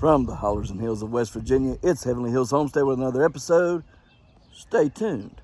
From the hollers and hills of West Virginia, it's Heavenly Hills Homestead with another episode. Stay tuned.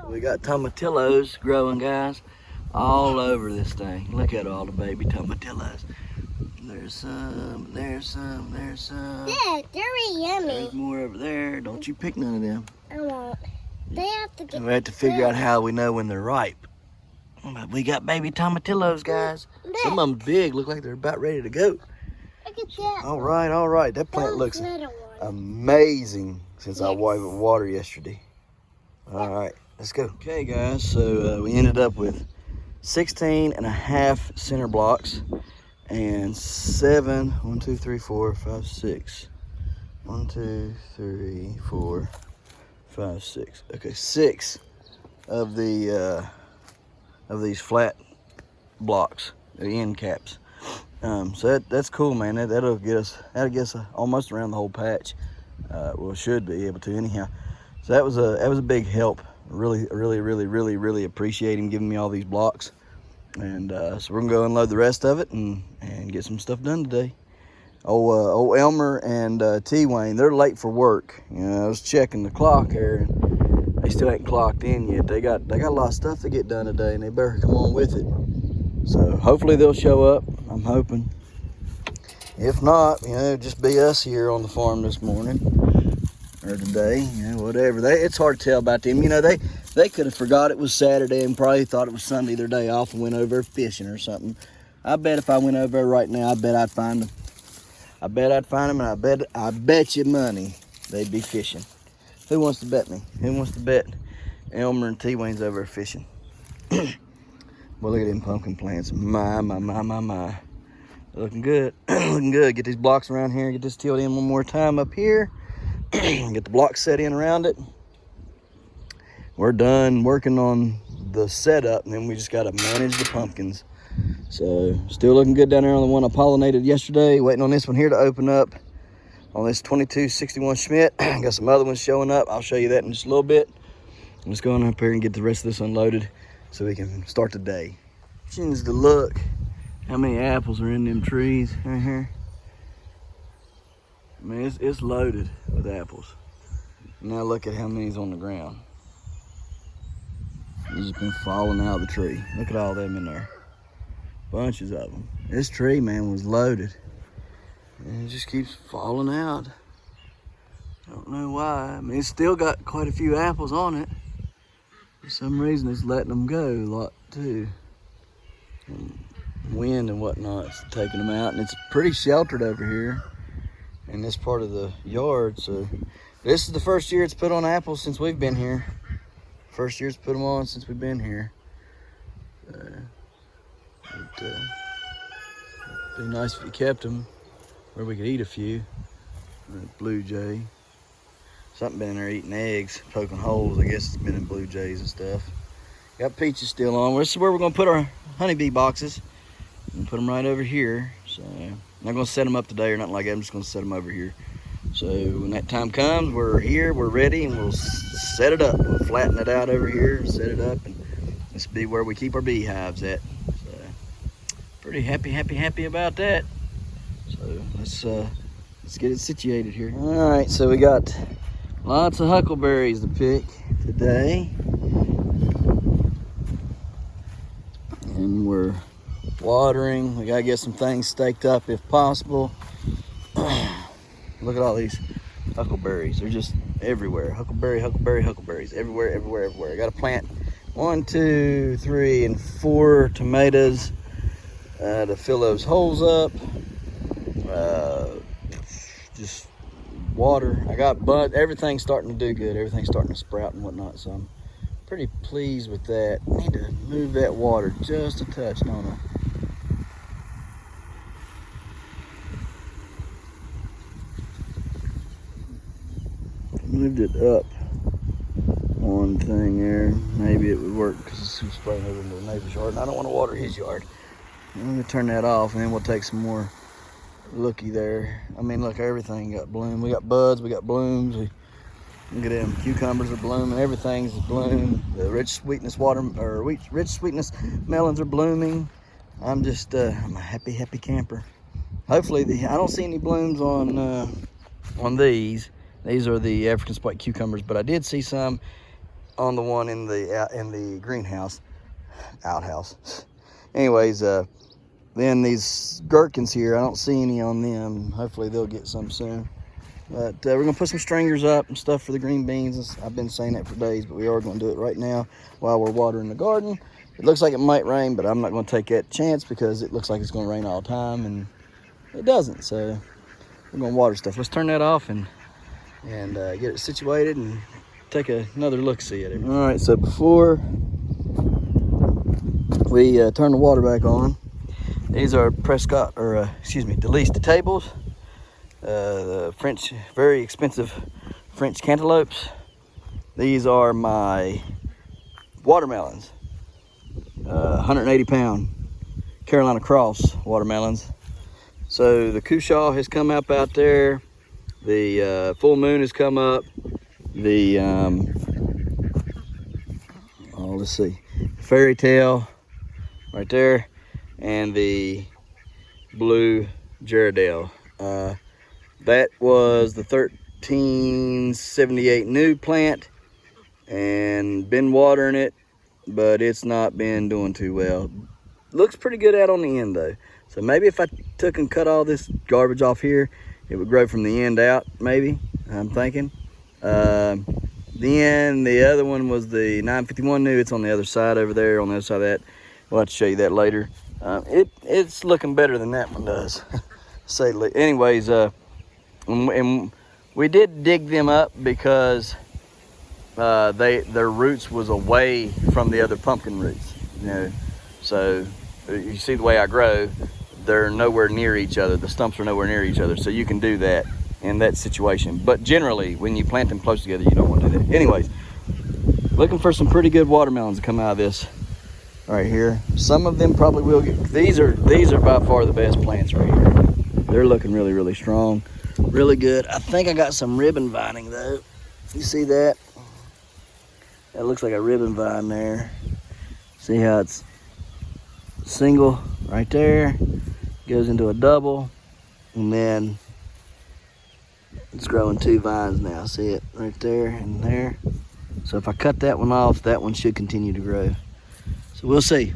We got tomatillos growing, guys, all over this thing. Look at all the baby tomatillos. There's some, there's some, there's some. Yeah, they're really yummy. There's more over there. Don't you pick none of them. I won't. They have to get. We have to figure out how we know when they're ripe. But we got baby tomatillos, guys. Look. Some of them big, look like they're about ready to go. Look at that. All right, all right. That plant looks amazing since I watered yesterday. All right, let's go. Okay, guys, so we ended up with 16 and a half center blocks and 7, 1, 2, 3, 4, 5, 6. 1, 2, 3, 4, 5, 6. Okay, 6 of the of these flat blocks, the end caps. So that's cool, man. That'll get us almost around the whole patch. Well, should be able to anyhow. So that was a big help. Really appreciate him giving me all these blocks. And so we're gonna go unload the rest of it and get some stuff done today. Old Elmer and T Wayne, they're late for work. You know, I was checking the clock here, and they still ain't clocked in yet. They got a lot of stuff to get done today, and they better come on with it. So hopefully they'll show up. I'm hoping. If not, you know, it'll just be us here on the farm this morning or today. You know, whatever. It's hard to tell about them. You know, they could have forgot it was Saturday and probably thought it was Sunday, their day off, and went over fishing or something. I bet if I went over right now, I bet I'd find them. And I bet you money they'd be fishing. Who wants to bet me? Who wants to bet Elmer and T Wayne's over fishing? Well, look at them pumpkin plants. My. Looking good. Looking good. Get these blocks around here. Get this tilled in one more time up here. Get the blocks set in around it. We're done working on the setup, and then we just got to manage the pumpkins. So, still looking good down there on the one I pollinated yesterday. Waiting on this one here to open up on this 2261 Schmit. Got some other ones showing up. I'll show you that in just a little bit. Let's go on up here and get the rest of this unloaded so we can start the day. Change the look. How many apples are in them trees right here? I mean, it's loaded with apples. Now look at how many's on the ground. These have been falling out of the tree. Look at all them in there. Bunches of them. This tree, man, was loaded. And it just keeps falling out. I don't know why. I mean, it's still got quite a few apples on it. For some reason, it's letting them go a lot too. And wind and whatnot's taking them out, and it's pretty sheltered over here in this part of the yard. So this is the first year it's put on apples since we've been here. First year it's put them on since we've been here. It'd be nice if you kept them where we could eat a few. Blue jay. Something been in there eating eggs, poking holes. I guess it's been in blue jays and stuff. Got peaches still on. This is where we're gonna put our honeybee boxes and put them right over here. So I'm not gonna set them up today or nothing like that. I'm just gonna set them over here So when that time comes, we're here, we're ready, and we'll set it up. We'll flatten it out over here, set it up, and this will be where we keep our beehives at. So pretty happy about that. So let's get it situated here. All right, so we got lots of huckleberries to pick today. And we're watering. We gotta get some things staked up if possible. Look at all these huckleberries. They're just everywhere. Huckleberries. Everywhere. I gotta plant 1, 2, 3, and 4 tomatoes to fill those holes up. Just water. I got everything's starting to do good. Everything's starting to sprout and whatnot. So I'm pretty pleased with that. Need to move that water just a touch, don't I? Moved it up one thing there. Maybe it would work because it's spraying over into the neighbor's yard, and I don't want to water his yard. I'm gonna turn that off, and then we'll take some more looky there. I mean, look, everything got bloom. We got buds, we got blooms. Look at them, cucumbers are blooming. Everything's blooming. The rich sweetness melons are blooming. I'm just, I'm a happy camper. Hopefully, I don't see any blooms on these. These are the African spike cucumbers, but I did see some on the one in the greenhouse, outhouse. Anyways, then these gherkins here, I don't see any on them. Hopefully they'll get some soon. But we're gonna put some stringers up and stuff for the green beans. I've been saying that for days, but we are gonna do it right now while we're watering the garden. It looks like it might rain, but I'm not gonna take that chance because it looks like it's gonna rain all the time, and it doesn't. So we're gonna water stuff. Let's turn that off and get it situated and take another look-see at it. All right, so before we turn the water back on, these are Delisle tables, the French, very expensive French cantaloupes. These are my watermelons, 180-pound Carolina Cross watermelons. So the Cushaw has come up out there. The full moon has come up. The let's see, fairy tale right there, and the blue Gerardale. That was the 1378 new plant, and been watering it, but it's not been doing too well. Looks pretty good out on the end though. So maybe if I took and cut all this garbage off here, it would grow from the end out, maybe, I'm thinking. Then the other one was the 951 new. It's on the other side over there, on the other side of that. We'll have to show you that later. It's looking better than that one does. Anyways, and we did dig them up because their roots was away from the other pumpkin roots, you know. So you see the way I grow, they're nowhere near each other. The stumps are nowhere near each other, so you can do that in that situation. But generally, when you plant them close together, you don't want to do that. Anyways, looking for some pretty good watermelons to come out of this right here. Some of them probably will get. These are by far the best plants right here. They're looking really strong, really good. I think I got some ribbon vining though. You see that? That looks like a ribbon vine there. See how it's single right there, goes into a double, and then it's growing 2 vines now. See it right there and there. So if I cut that one off, that one should continue to grow. So we'll see.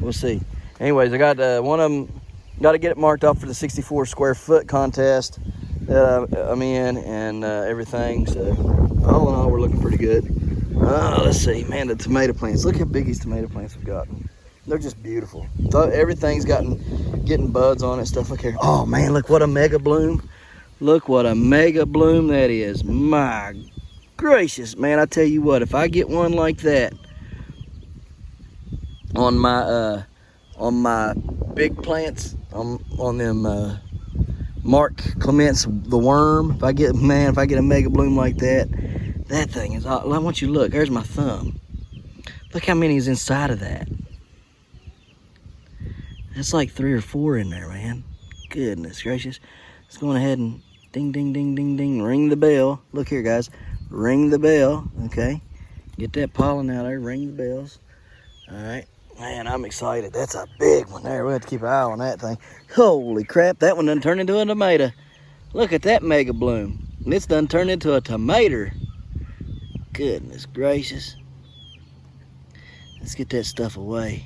Anyways, I got one of them, got to get it marked off for the 64 square foot contest that I'm in, and everything. So all in all, we're looking pretty good. Let's see, man, the tomato plants. Look how big these tomato plants have gotten. They're just beautiful. So everything's getting buds on it, stuff like that. Oh man, look what a mega bloom. Look what a mega bloom that is. My gracious, man, I tell you what, if I get one like that on my big plants, on them Mark Clement's the worm, if I get a mega bloom like that, that thing is, I want you to look, there's my thumb. Look how many is inside of that. That's like 3 or 4 in there, man. Goodness gracious. Let's go ahead and Ding, ding, ding, ding, ding. Ring the bell. Look here, guys. Ring the bell, okay? Get that pollen out there. Ring the bells. All right. Man, I'm excited. That's a big one there. We'll have to keep an eye on that thing. Holy crap, that one done turned into a tomato. Look at that mega bloom. It's done turned into a tomato. Goodness gracious. Let's get that stuff away.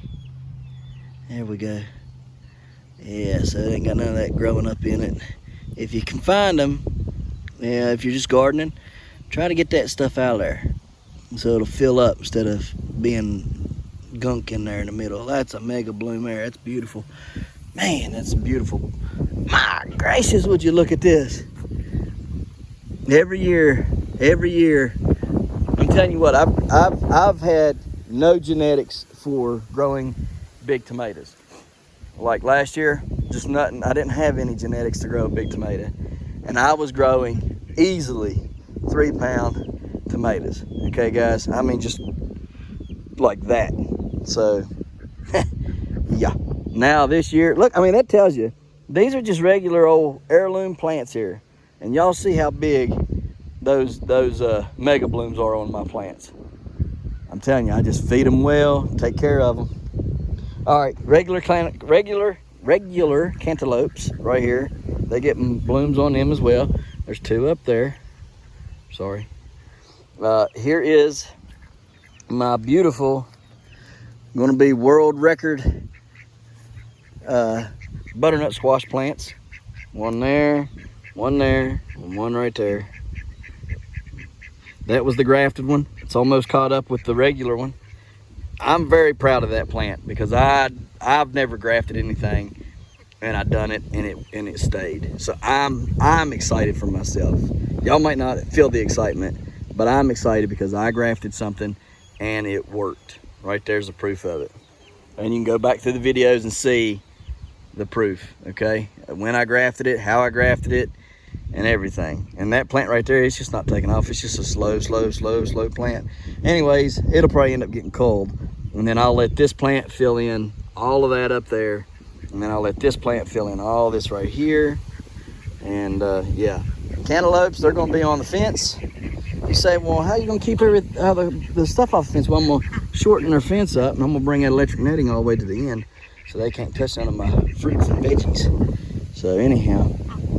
There we go. Yeah, so it ain't got none of that growing up in it. If you can find them, yeah, if you're just gardening, try to get that stuff out of there so it'll fill up instead of being gunk in there in the middle. That's a mega bloom there. That's beautiful. Man, that's beautiful. My gracious, would you look at this? Every year, I'm telling you what, I've had no genetics for growing big tomatoes. Like last year, just nothing. I didn't have any genetics to grow a big tomato. And I was growing easily 3-pound tomatoes. Okay, guys? I mean, just like that. So, yeah. Now this year, look, I mean, that tells you, these are just regular old heirloom plants here. And y'all see how big those mega blooms are on my plants. I'm telling you, I just feed them well, take care of them. All right, regular cantaloupes right here. They get blooms on them as well. There's 2 up there. Sorry. Here is my beautiful, going to be world record butternut squash plants. One there, and one right there. That was the grafted one. It's almost caught up with the regular one. I'm very proud of that plant because I've never grafted anything, and I done it and it stayed. So I'm excited for myself. Y'all might not feel the excitement, but I'm excited because I grafted something and it worked. Right there's the proof of it. And you can go back through the videos and see the proof, okay? When I grafted it, how I grafted it, and everything. And that plant right there, it's just not taking off. It's just a slow plant. Anyways, it'll probably end up getting cold. And then I'll let this plant fill in all of that up there. And then I'll let this plant fill in all this right here. And yeah, cantaloupes, they're gonna be on the fence. You say, well, how are you gonna keep the stuff off the fence? Well, I'm gonna shorten their fence up, and I'm gonna bring that electric netting all the way to the end so they can't touch none of my fruits and veggies. So anyhow,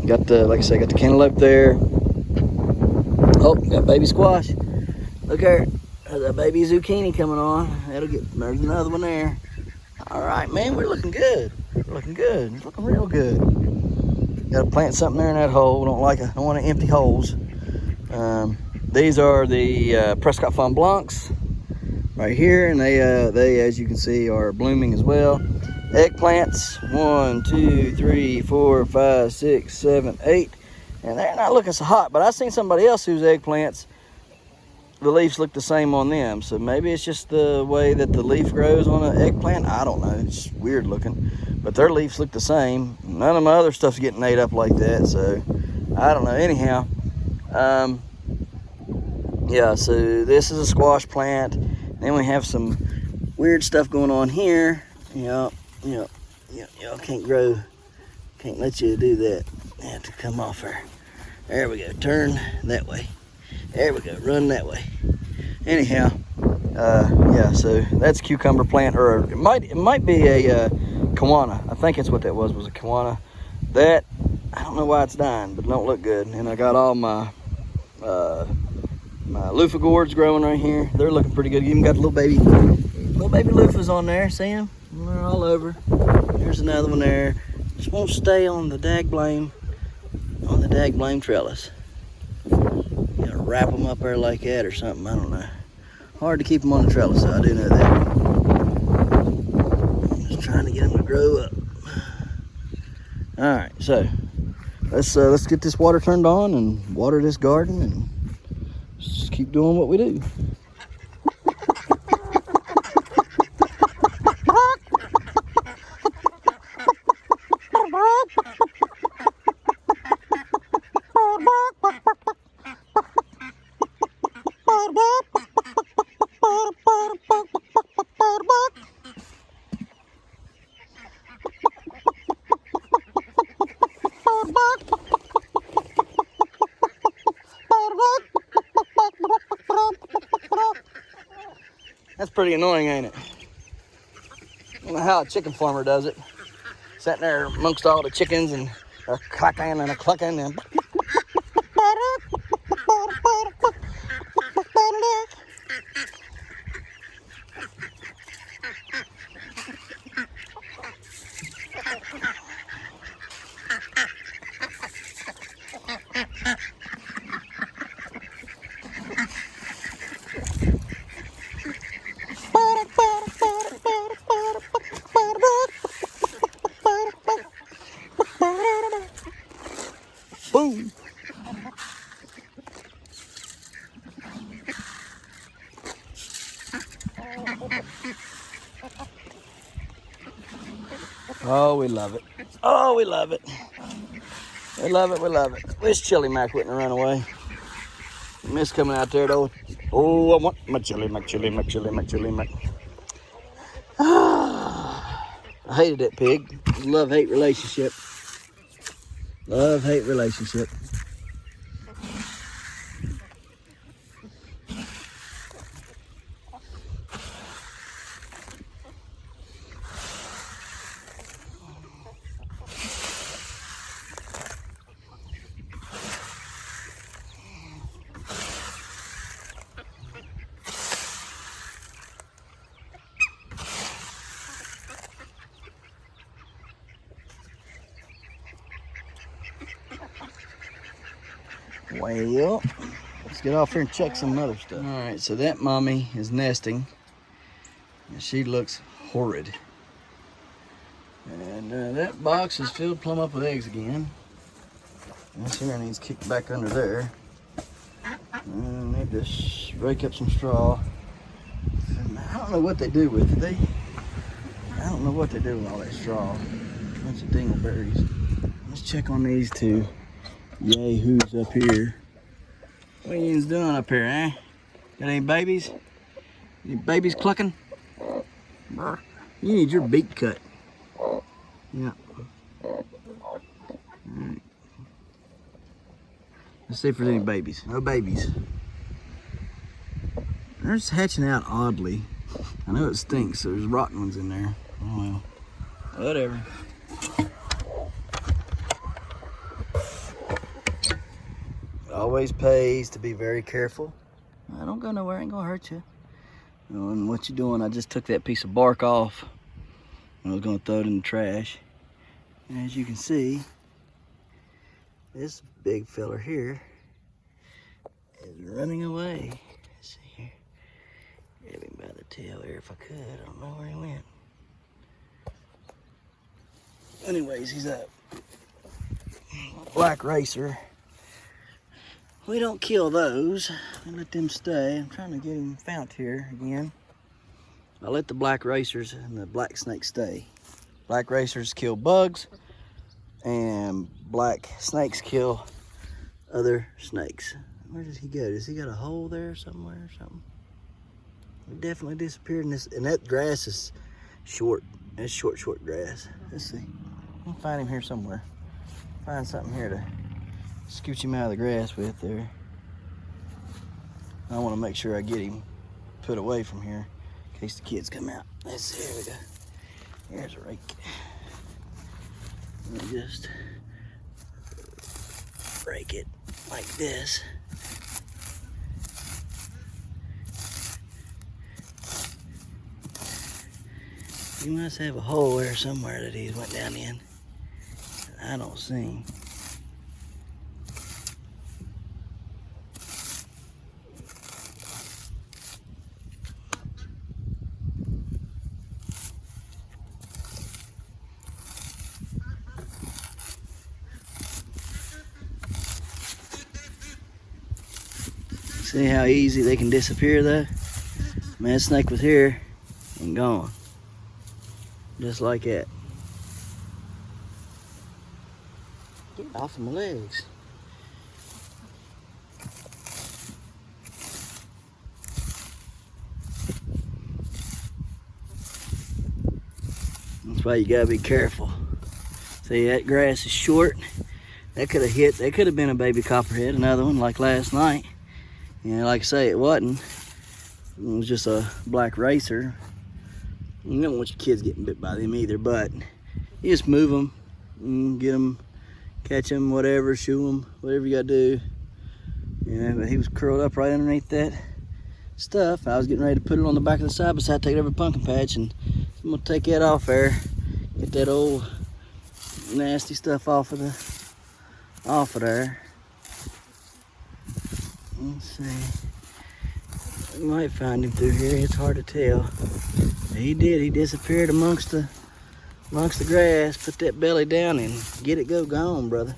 got the, like I said, got the cantaloupe there. Oh, got baby squash. Look there, there's a baby zucchini coming on. There's another one there. All right, man, we're looking good. We're looking good. It's looking real good. Got to plant something there in that hole. Don't want to empty holes. These are the Prescott Fond Blancs right here, and they, as you can see, are blooming as well. Eggplants, 1, 2, 3, 4, 5, 6, 7, 8, and they're not looking so hot. But I seen somebody else whose eggplants, the leaves look the same on them. So maybe it's just the way that the leaf grows on an eggplant. I don't know. It's weird looking, but their leaves look the same. None of my other stuff's getting ate up like that. So I don't know. Anyhow, yeah. So this is a squash plant. Then we have some weird stuff going on here. Y'all can't grow. Can't let you do that. You have to come off her. There we go. Turn that way. There we go. Run that way. Anyhow, yeah. So that's a cucumber plant, or it might be a kiwana. I think that's what that was a kiwana. That, I don't know why it's dying, but it don't look good. And I got all my my loofah gourds growing right here. They're looking pretty good. Even got little baby loofahs on there. See them? They're all over. There's another one there. Just won't stay on the dag blame trellis. You gotta wrap them up there like that or something. I don't know. Hard to keep them on the trellis, so I do know that. I'm just trying to get them to grow up. All right, so let's get this water turned on and water this garden and just keep doing what we do. That's pretty annoying, ain't it? I don't know how a chicken farmer does it. Sitting there amongst all the chickens and a clucking and a clucking and. Boom. Oh, we love it. Oh, we love it. We love it, we love it. Wish Chili Mac wouldn't have run away. Miss coming out there though. Oh, I want my chili, my chili, my chili, my chili, my. I hated that pig. Love-hate relationship. Love-hate relationship. Well, let's get off here and check some other stuff. All right, so that mommy is nesting, and she looks horrid. And that box is filled plumb up with eggs again. This here needs kicked back under there. And they just rake up some straw. And I don't know what they do with it. I don't know what they do with all that straw. A bunch of dingleberries. Let's check on these two yahoos up here. What are you doing up here, eh? Got any babies? Any babies clucking? You need your beak cut. Yeah. Alright. Let's see if there's any babies. No babies. They're just hatching out oddly. I know it stinks, so there's rotten ones in there. Oh well. Whatever. It always pays to be very careful. I don't go nowhere, ain't gonna hurt you. And what you doing, I just took that piece of bark off. I was gonna throw it in the trash. And as you can see, this big fella here is running away. Let's see here. Grab him by the tail here if I could. I don't know where he went. Anyways, he's a black racer. We don't kill those. We let them stay. I'm trying to get him found here again. I let the black racers and the black snakes stay. Black racers kill bugs, and black snakes kill other snakes. Where did he go? Does he got a hole there somewhere or something? He definitely disappeared in this, and that grass is short. That's short grass. Let's see. I'll find him here somewhere. Find something here to scooch him out of the grass with there. I want to make sure I get him put away from here in case the kids come out. Let's see, here we go. Here's a rake. Let me just rake it like this. He must have a hole there somewhere that he went down in. I don't see him. See how easy they can disappear though? Man, that snake was here and gone. Just like that. Get off of my legs. That's why you gotta be careful. See, that grass is short. That could have hit, that could have been a baby copperhead, another one like last night. And like I say, it wasn't. It was just a black racer. You don't want your kids getting bit by them either, but you just move them, and get them, catch them, whatever, shoo them, whatever you gotta do. Yeah, but he was curled up right underneath that stuff. I was getting ready to put it on the back of the side by side, take it over to pumpkin patch, and I'm gonna take that off there, get that old nasty stuff off of there. Let's see. We might find him through here. It's hard to tell. He did. He disappeared amongst the grass. Put that belly down and get it gone, brother.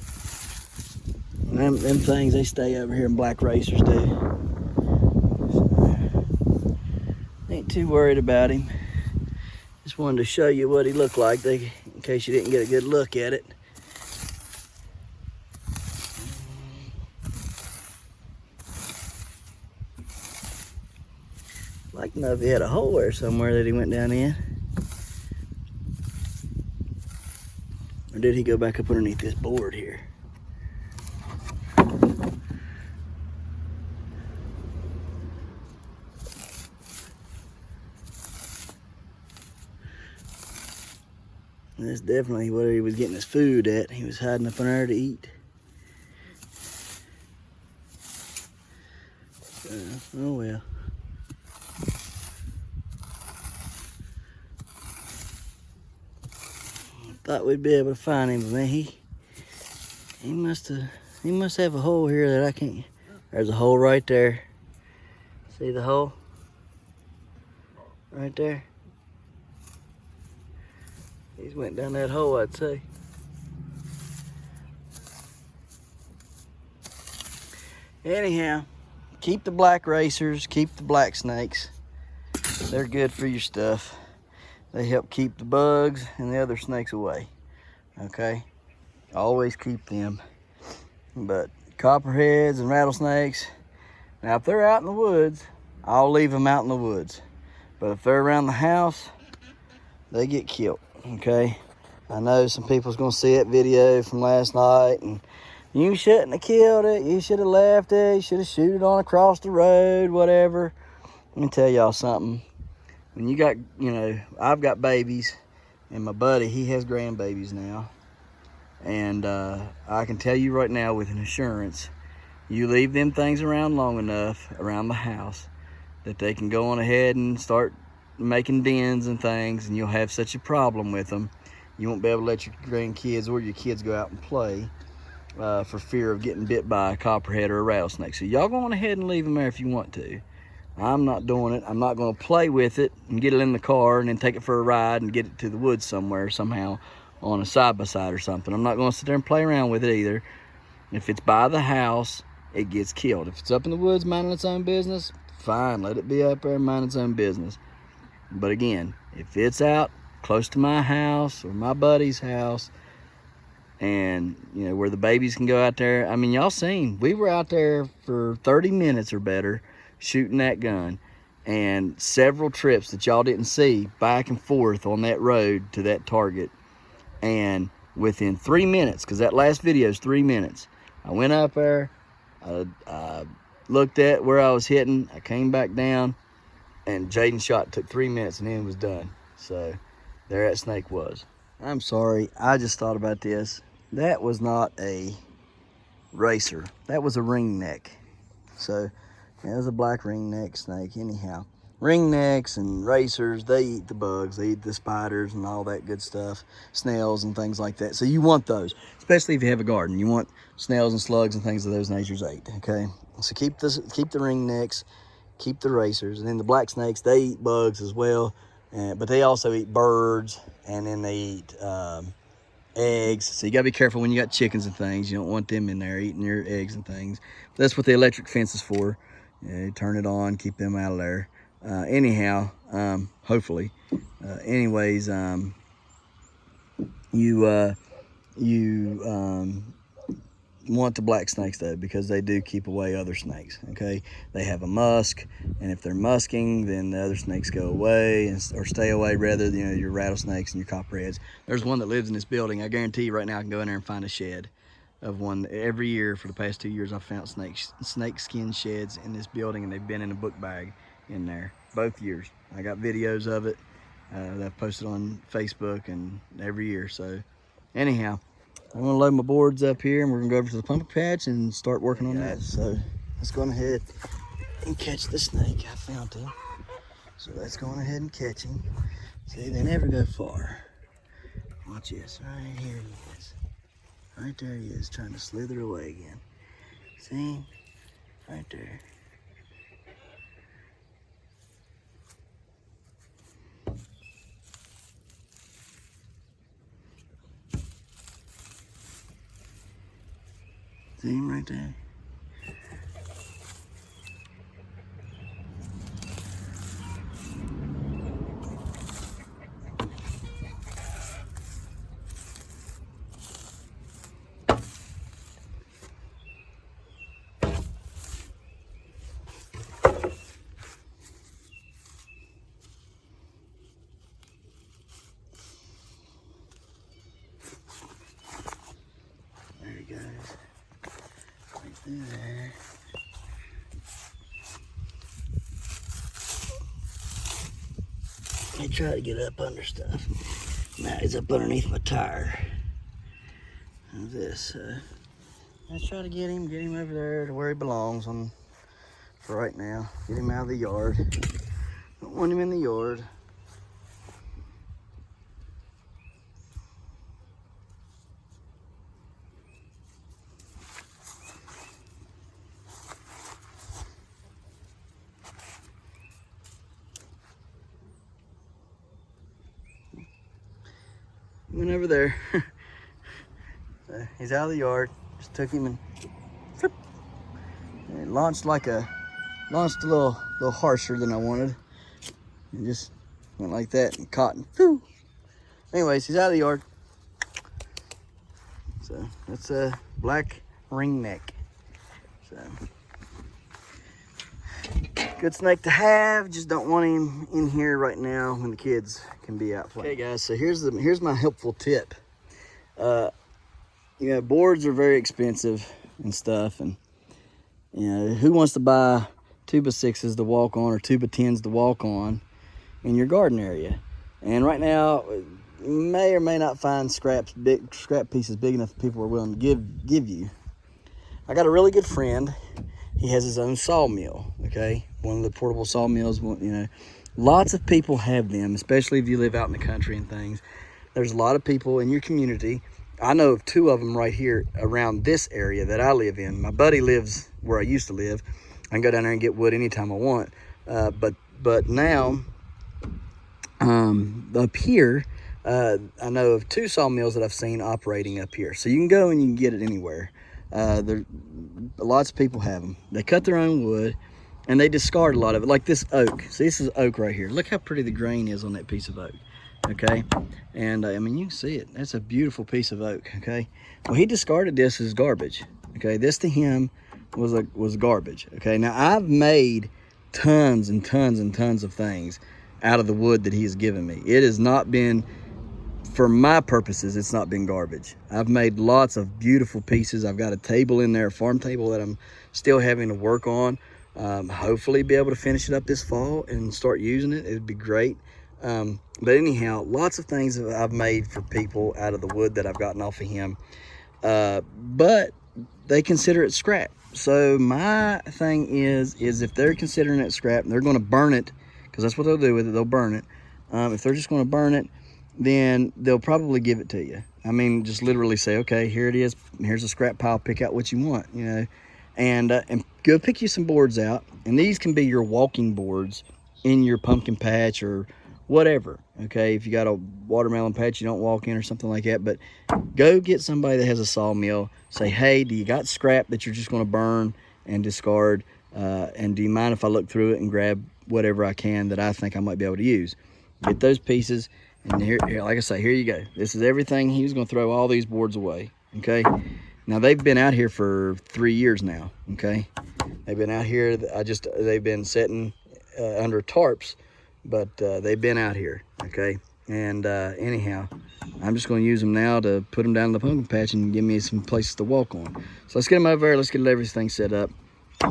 And them things, they stay over here in black racers do. Ain't too worried about him. Just wanted to show you what he looked like, in case you didn't get a good look at it. I'd like to know if he had a hole there somewhere that he went down in. Or did he go back up underneath this board here? That's definitely where he was getting his food at. He was hiding up in there to eat. Oh well. Thought we'd be able to find him, but man, he must have a hole here that I can't. There's a hole right there. See the hole? Right there. He's went down that hole, I'd say. Anyhow, keep the black racers, keep the black snakes. They're good for your stuff. They help keep the bugs and the other snakes away. Okay? Always keep them. But copperheads and rattlesnakes, now if they're out in the woods, I'll leave them out in the woods. But if they're around the house, they get killed. Okay? I know some people's gonna see that video from last night and you shouldn't have killed it. You should have left it. You should have shot it on across the road, whatever. Let me tell y'all something. When you got, I've got babies, and my buddy, he has grandbabies now. And I can tell you right now with an assurance, you leave them things around long enough around the house that they can go on ahead and start making dens and things, and you'll have such a problem with them. You won't be able to let your grandkids or your kids go out and play for fear of getting bit by a copperhead or a rattlesnake. So y'all go on ahead and leave them there if you want to. I'm not doing it. I'm not going to play with it and get it in the car and then take it for a ride and get it to the woods somewhere somehow on a side-by-side or something. I'm not going to sit there and play around with it either. If it's by the house, it gets killed. If it's up in the woods minding its own business, fine. Let it be up there and mind its own business. But again, if it's out close to my house or my buddy's house and, where the babies can go out there. I mean, y'all seen, we were out there for 30 minutes or better shooting that gun, and several trips that y'all didn't see back and forth on that road to that target. And within 3 minutes, because that last video is 3 minutes, I went up there, I looked at where I was hitting, I came back down, and Jaden's shot took 3 minutes and then it was done. So there that snake was. I'm sorry, I just thought about this. That was not a racer, that was a ringneck. So that was a black ringneck snake. Anyhow, ringnecks and racers, they eat the bugs, they eat the spiders and all that good stuff, snails and things like that. So you want those, especially if you have a garden. You want snails and slugs and things of those natures ate. Okay, so keep the ringnecks, keep the racers, and then the black snakes, they eat bugs as well, but they also eat birds, and then they eat eggs. So you gotta be careful when you got chickens and things. You don't want them in there eating your eggs and things. But that's what the electric fence is for. You turn it on, keep them out of there. Anyhow, hopefully. Anyways, you want the black snakes though, because they do keep away other snakes. Okay, they have a musk, and if they're musking, then the other snakes go away or stay away rather than your rattlesnakes and your copperheads. There's one that lives in this building. I guarantee you right now I can go in there and find a shed. of one. Every year for the past 2 years, I've found snake skin sheds in this building, and they've been in a book bag in there both years. I got videos of it that I've posted on Facebook and every year. So anyhow, I'm gonna load my boards up here, and we're gonna go over to the pumpkin patch and start working on that. So let's go on ahead and catch the snake. I found him. So let's go on ahead and catch him. See, they never go far. Watch this, right here he is. Right there he is, trying to slither away again. See? Right there. See him right there? There he goes. Right through there. He tried to get up under stuff. Now he's up underneath my tire. How's this? Let's try to get him over there to where he belongs for right now. Get him out of the yard. Don't want him in the yard. Went over there. He's out of the yard. Just took him and flip. And it launched a little harsher than I wanted. And just went like that and caught and whew. Anyways, he's out of the yard. So that's a black ringneck. So good snake to have. Just don't want him in here right now when the kids can be out playing. Okay, guys. So here's my helpful tip. You know, boards are very expensive and stuff, and you know, who wants to buy 2x6s to walk on or 2x10s to walk on in your garden area? And right now, you may or may not find scrap pieces big enough that people are willing to give you. I got a really good friend. He has his own sawmill, okay? One of the portable sawmills, you know. Lots of people have them, especially if you live out in the country and things. There's a lot of people in your community. I know of 2 of them right here around this area that I live in. My buddy lives where I used to live. I can go down there and get wood anytime I want. But now, up here, I know of 2 sawmills that I've seen operating up here. So you can go and you can get it anywhere. Lots of people have them. They cut their own wood and they discard a lot of it, like this oak. See, this is oak right here. Look how pretty the grain is on that piece of oak. Okay, and I mean, you can see it. That's a beautiful piece of oak. Okay, well, he discarded this as garbage. Okay, this to him was garbage. Okay, now I've made tons and tons and tons of things out of the wood that he has given me. It has not been, for my purposes, it's not been garbage. I've made lots of beautiful pieces. I've got a table in there, a farm table that I'm still having to work on. Hopefully be able to finish it up this fall and start using it. It'd be great. But anyhow, lots of things that I've made for people out of the wood that I've gotten off of him. But they consider it scrap. So my thing is if they're considering it scrap and they're going to burn it, because that's what they'll do with it, they'll burn it. If they're just going to burn it, then they'll probably give it to you. I mean, just literally say, okay, here it is. Here's a scrap pile. Pick out what you want, you know, and go pick you some boards out. And these can be your walking boards in your pumpkin patch or whatever. Okay, if you got a watermelon patch you don't walk in or something like that, but go get somebody that has a sawmill. Say, hey, do you got scrap that you're just going to burn and discard? And do you mind if I look through it and grab whatever I can that I think I might be able to use? Get those pieces. And here, like I say, here you go. This is everything. He was going to throw all these boards away. Okay. Now they've been out here for 3 years now. Okay. They've been out here. They've been sitting under tarps, but they've been out here. Okay. And anyhow, I'm just going to use them now to put them down in the pumpkin patch and give me some places to walk on. So let's get them over there. Let's get everything set up.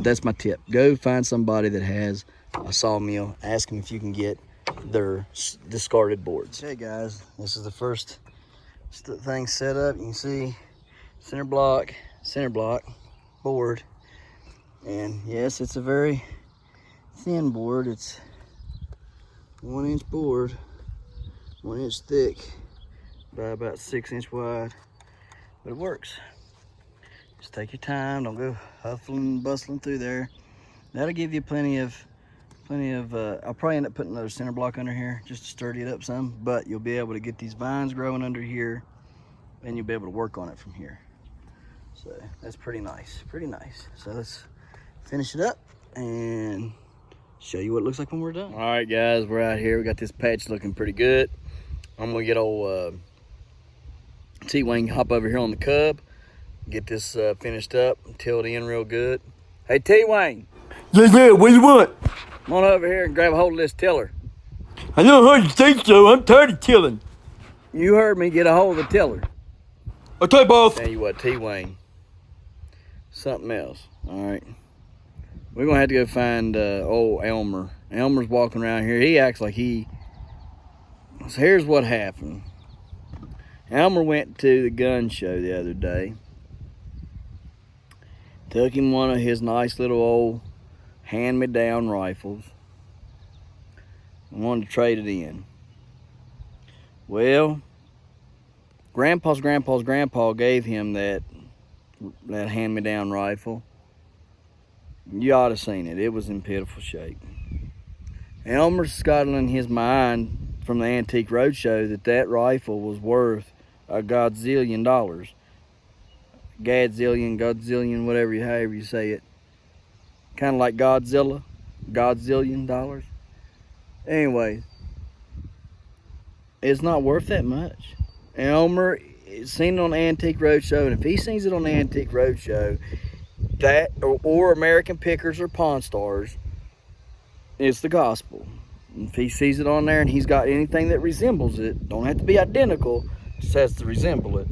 That's my tip. Go find somebody that has a sawmill. Ask them if you can get their discarded boards. Hey guys, this is the first thing set up. You can see center block board. And yes, it's a very thin board. It's 1 inch board, 1 inch thick by about 6 inch wide, but it works. Just take your time, don't go huffling and bustling through there. That'll give you plenty of I'll probably end up putting another center block under here just to sturdy it up some, but you'll be able to get these vines growing under here and you'll be able to work on it from here. So that's pretty nice. So let's finish it up and show you what it looks like when we're done. All right guys, we're out here. We got this patch looking pretty good. I'm gonna get old T-Wayne, hop over here on the cub, get this finished up, till it in real good. Hey T-Wayne. Yeah, what do you want? Come on over here and grab a hold of this tiller. I don't heard you think so. I'm tired of tilling. You heard me, get a hold of the tiller. Okay, boss. Tell you what, T-Wayne, something else, all right? We're gonna have to go find old Elmer. Elmer's walking around here. He acts like so here's what happened. Elmer went to the gun show the other day. Took him one of his nice little old hand-me-down rifles. And wanted to trade it in. Well, Grandpa's grandpa gave him that hand-me-down rifle. You ought to have seen it. It was in pitiful shape. Elmer's got in his mind from the Antique Roadshow that rifle was worth a godzillion dollars. Godzillion, however you say it. Kind of like Godzilla, godzillion dollars. Anyway, it's not worth that much. Elmer seen it on the Antique Roadshow, and if he sees it on the Antique Roadshow, that or American Pickers or Pawn Stars, it's the gospel. If he sees it on there and he's got anything that resembles it, don't have to be identical, just has to resemble it,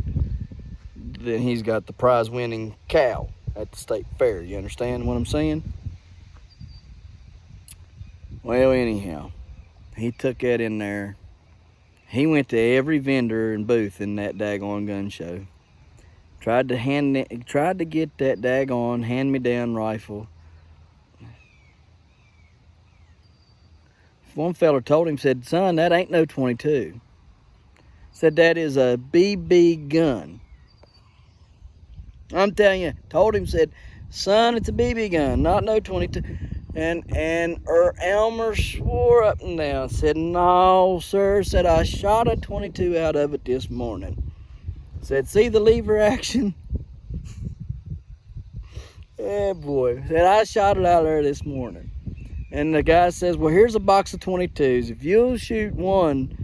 then he's got the prize-winning cow at the state fair. You understand what I'm saying? Well, anyhow, he took that in there. He went to every vendor and booth in that daggone gun show. Tried to get that daggone hand-me-down rifle. One fella told him, said, "Son, that ain't no 22." Said, "That is a BB gun." I'm telling you, told him, said, "Son, it's a BB gun, not no 22. And Elmer swore up and down, said, "No, sir," said, "I shot a 22 out of it this morning." Said, "See the lever action?" Yeah, boy. Said, "I shot it out there this morning." And the guy says, "Well, here's a box of 22s. If you'll shoot one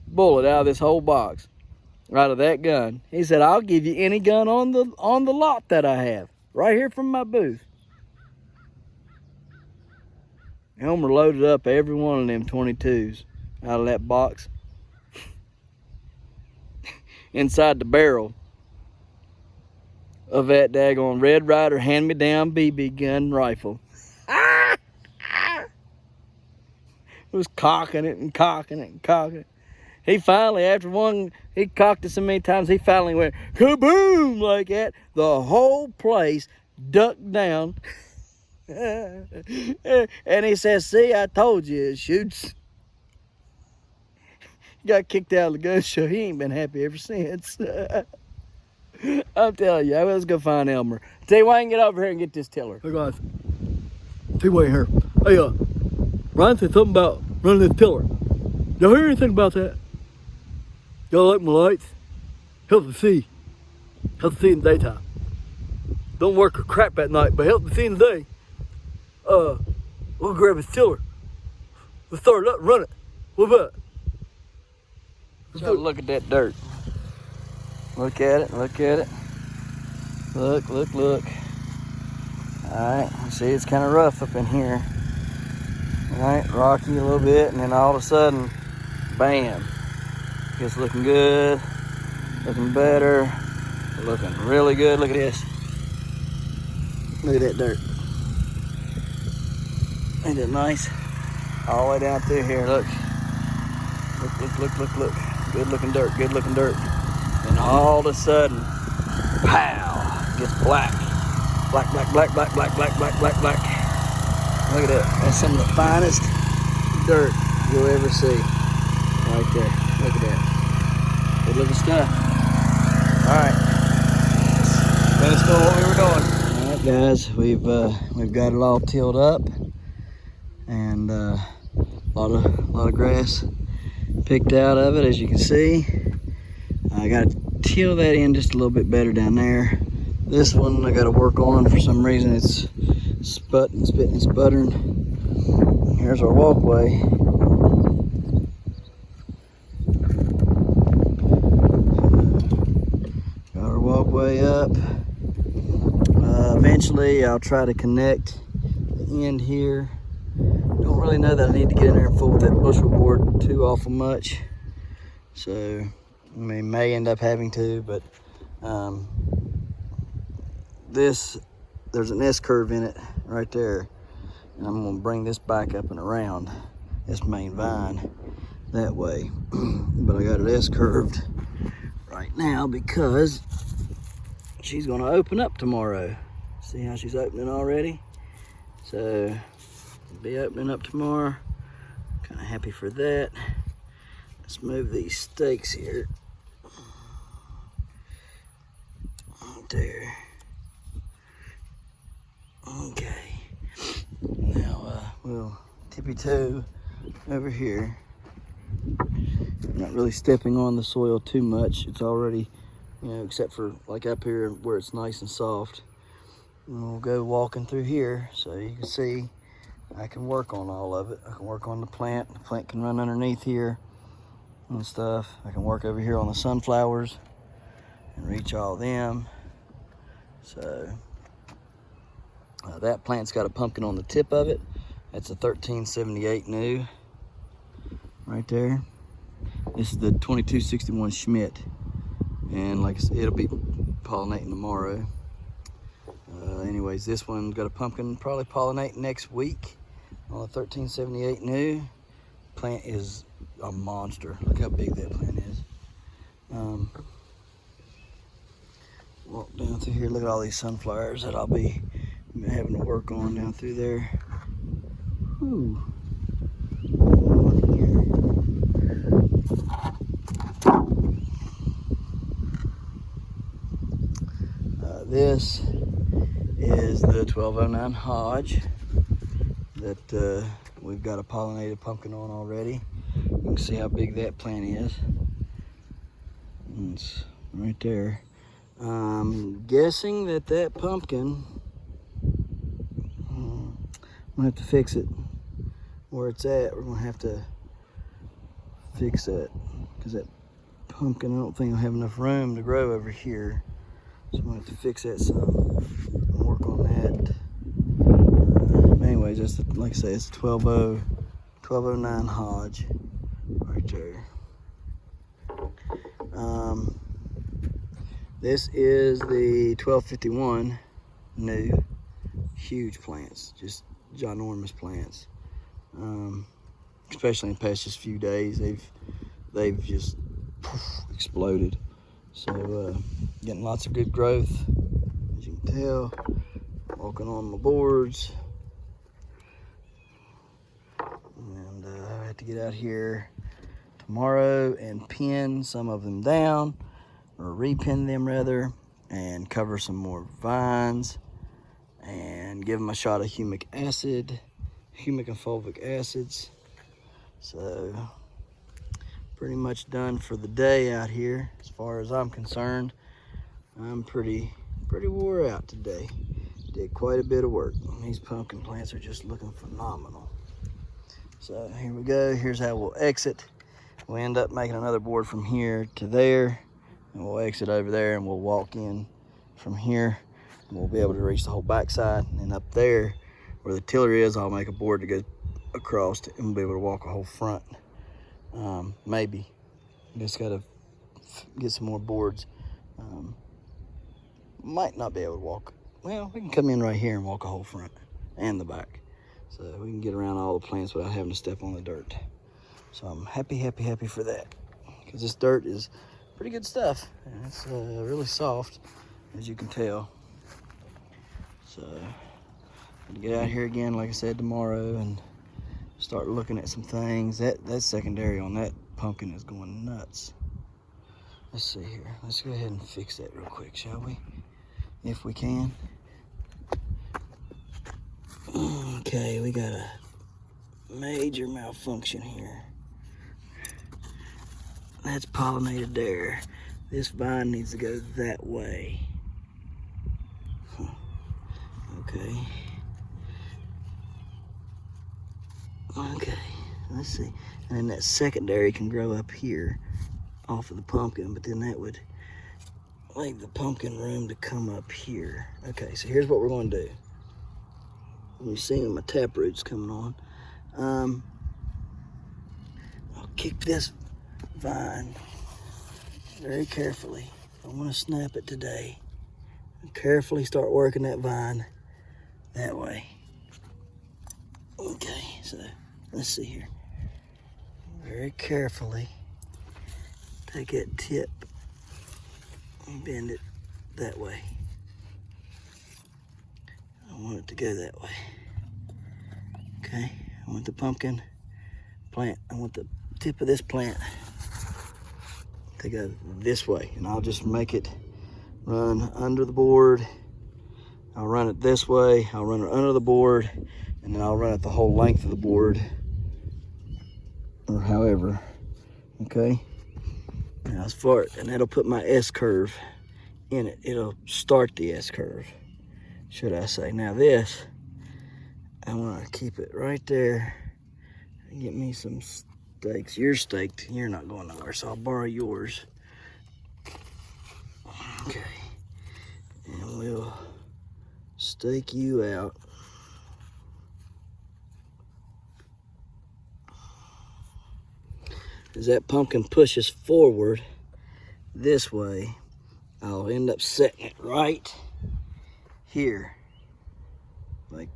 bullet out of this whole box, out of that gun," he said, "I'll give you any gun on the lot that I have, right here from my booth." Elmer loaded up every one of them 22s out of that box inside the barrel of that daggone Red Ryder hand-me-down BB gun rifle. It was cocking it. He finally, he cocked it so many times, he finally went kaboom like that. The whole place ducked down. And he says, "See, I told you it shoots." He got kicked out of the gun show. He ain't been happy ever since. I'm telling you, let's go find Elmer. Tell you why I can get over here and get this tiller. Hey guys, T-Wayne here. Hey, Ryan said something about running this tiller. Y'all hear anything about that? Y'all like my lights? Helps to see. Helps to see in the daytime. Don't work a crap at night, but helps to see in the day. We'll grab his tiller. Let's start it up and run it. What about it? Look at that dirt. Look at it. Look. Alright, see, it's kind of rough up in here. Alright, rocky a little bit, and then all of a sudden, bam. It's looking good, looking better, looking really good. Look at this. Look at that dirt. Ain't that nice? All the way down through here, look. Look. Good looking dirt, good looking dirt. And all of a sudden, pow, gets black. Black. Look at that. That's some of the finest dirt you'll ever see. Right there. Look at that. Good looking stuff. Alright. Let's finish doing what we were doing. Alright guys, we've got it all tilled up. And a lot of grass picked out of it, as you can see. I got to till that in just a little bit better down there. This one I got to work on. For some reason it's spitting and sputtering. Here's our walkway. Got our walkway up. Eventually I'll try to connect the end here. Don't really know that I need to get in there and fool with that bushel board too awful much. So, I mean, may end up having to, but there's an S curve in it right there. And I'm gonna bring this back up and around this main vine that way. But I got it S curved right now because she's gonna open up tomorrow. See how she's opening already? So, be opening up tomorrow. Kind of happy for that. Let's move these stakes here. There. Okay. Now we'll tippy toe over here. Not really stepping on the soil too much. It's already, except for like up here where it's nice and soft. And we'll go walking through here so you can see I can work on all of it. I can work on the plant. The plant can run underneath here and stuff. I can work over here on the sunflowers and reach all them. So that plant's got a pumpkin on the tip of it. That's a 1378 new right there. This is the 2261 Schmit. And like I said, it'll be pollinating tomorrow. Anyways, this one's got a pumpkin, probably pollinate next week on the 1378 new. Plant is a monster. Look how big that plant is. Walk down through here. Look at all these sunflowers that I'll be having to work on down through there. Whew. This is the 1209 Hodge that we've got a pollinated pumpkin on already. You can see how big that plant is. It's right there. I'm guessing that pumpkin, I'm gonna have to fix it where it's at. We're gonna have to fix that because that pumpkin, I don't think I'll have enough room to grow over here. So I'm gonna have to fix that some and work on that. Anyways, that's like I say, it's 1209 Hodge right there. This is the 1251 new. Huge plants, just ginormous plants. Especially in the past just few days, they've just exploded. So getting lots of good growth, as you can tell. Walking on my boards, and I have to get out here tomorrow and pin some of them down, or repin them rather, and cover some more vines, and give them a shot of humic and fulvic acids. So pretty much done for the day out here as far as I'm concerned. I'm pretty wore out today. Did quite a bit of work. These pumpkin plants are just looking phenomenal. So here we go. Here's how we'll exit. We'll end up making another board from here to there, and we'll exit over there, and we'll walk in from here, and we'll be able to reach the whole backside. And up there where the tiller is, I'll make a board to go across and we'll be able to walk a whole front. Maybe Just gotta get some more boards. Might not be able to walk. Well, we can come in right here and walk a whole front and the back. So we can get around all the plants without having to step on the dirt. So I'm happy for that. Because this dirt is pretty good stuff. And it's really soft, as you can tell. So I'm gonna get out here again, like I said, tomorrow and start looking at some things. That secondary on that pumpkin is going nuts. Let's see here. Let's go ahead and fix that real quick, shall we? If we can. Okay, we got a major malfunction here. That's pollinated there. This vine needs to go that way. Okay. Okay, let's see. And then that secondary can grow up here off of the pumpkin, but then that would leave the pumpkin room to come up here. Okay, so here's what we're going to do. You see my tap roots coming on. I'll kick this vine very carefully. I want to snap it today. Carefully start working that vine that way. Okay, so let's see here. Very carefully take that tip and bend it that way. I want it to go that way. Okay, I want the pumpkin plant, I want the tip of this plant to go this way, and I'll just make it run under the board. I'll run it this way, I'll run it under the board, and then I'll run it the whole length of the board, or however. Okay, now as far, and that'll put my S curve in it. It'll start the S curve, should I say. Now this, I want to keep it right there and get me some stakes. You're staked, you're not going nowhere, so I'll borrow yours. Okay, and we'll stake you out. As that pumpkin pushes forward this way, I'll end up setting it right here, like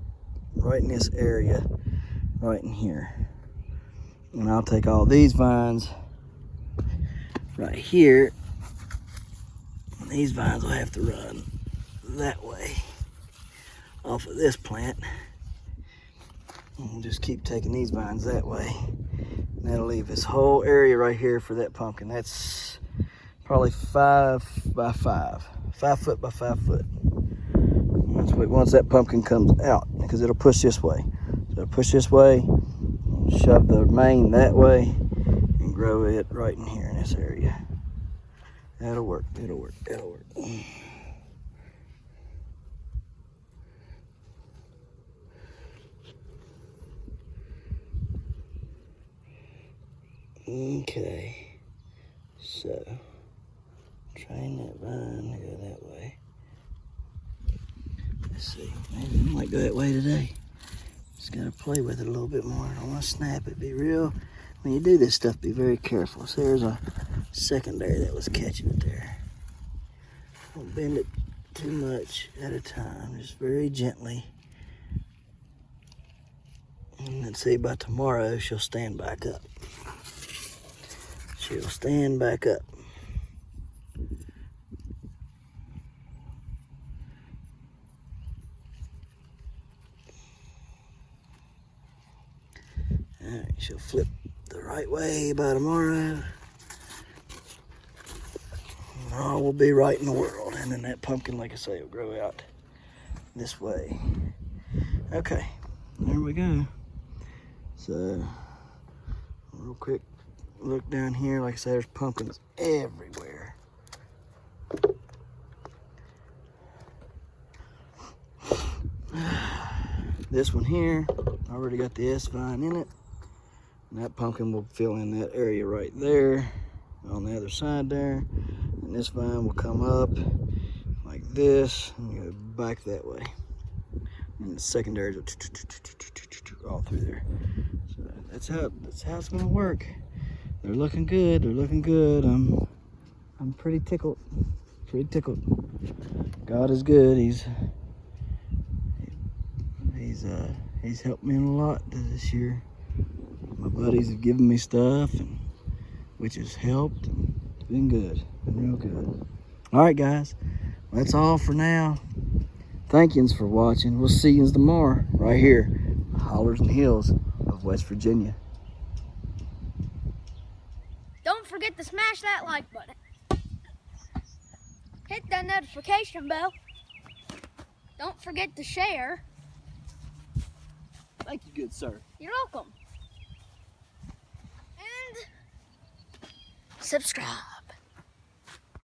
right in this area, right in here. And I'll take all these vines right here, and these vines will have to run that way off of this plant. And we'll just keep taking these vines that way. And that'll leave this whole area right here for that pumpkin. That's probably 5 by 5, 5 foot by 5 foot. Once that pumpkin comes out, because it'll push this way. So it'll push this way, shove the main that way, and grow it right in here in this area. That'll work, it'll work, it'll work. Okay, so train that vine to go that way. Let's see, maybe I might go that way today. Just gotta play with it a little bit more. I don't want to snap it. Be real. When you do this stuff, be very careful. So there's a secondary that was catching it there. Don't bend it too much at a time. Just very gently. And let's see, by tomorrow she'll stand back up. She'll stand back up. Alright, she'll flip the right way by tomorrow. And all will be right in the world. And then that pumpkin, like I say, will grow out this way. Okay, there we go. So, real quick look down here. Like I said, there's pumpkins everywhere. This one here, I already got the S vine in it. And that pumpkin will fill in that area right there on the other side there. And this vine will come up like this and go back that way. And the secondaries will all through there. So that's how it's gonna work. they're looking good. They're looking good. I'm pretty tickled. Pretty tickled. God is good. He's helped me a lot this year. My buddies have given me stuff, which has helped. It's been good. Been real good. All right, guys. That's all for now. Thank yous for watching. We'll see yous tomorrow right here, the hollers and hills of West Virginia. Don't forget to smash that like button. Hit that notification bell. Don't forget to share. Thank you, good sir. You're welcome. And subscribe.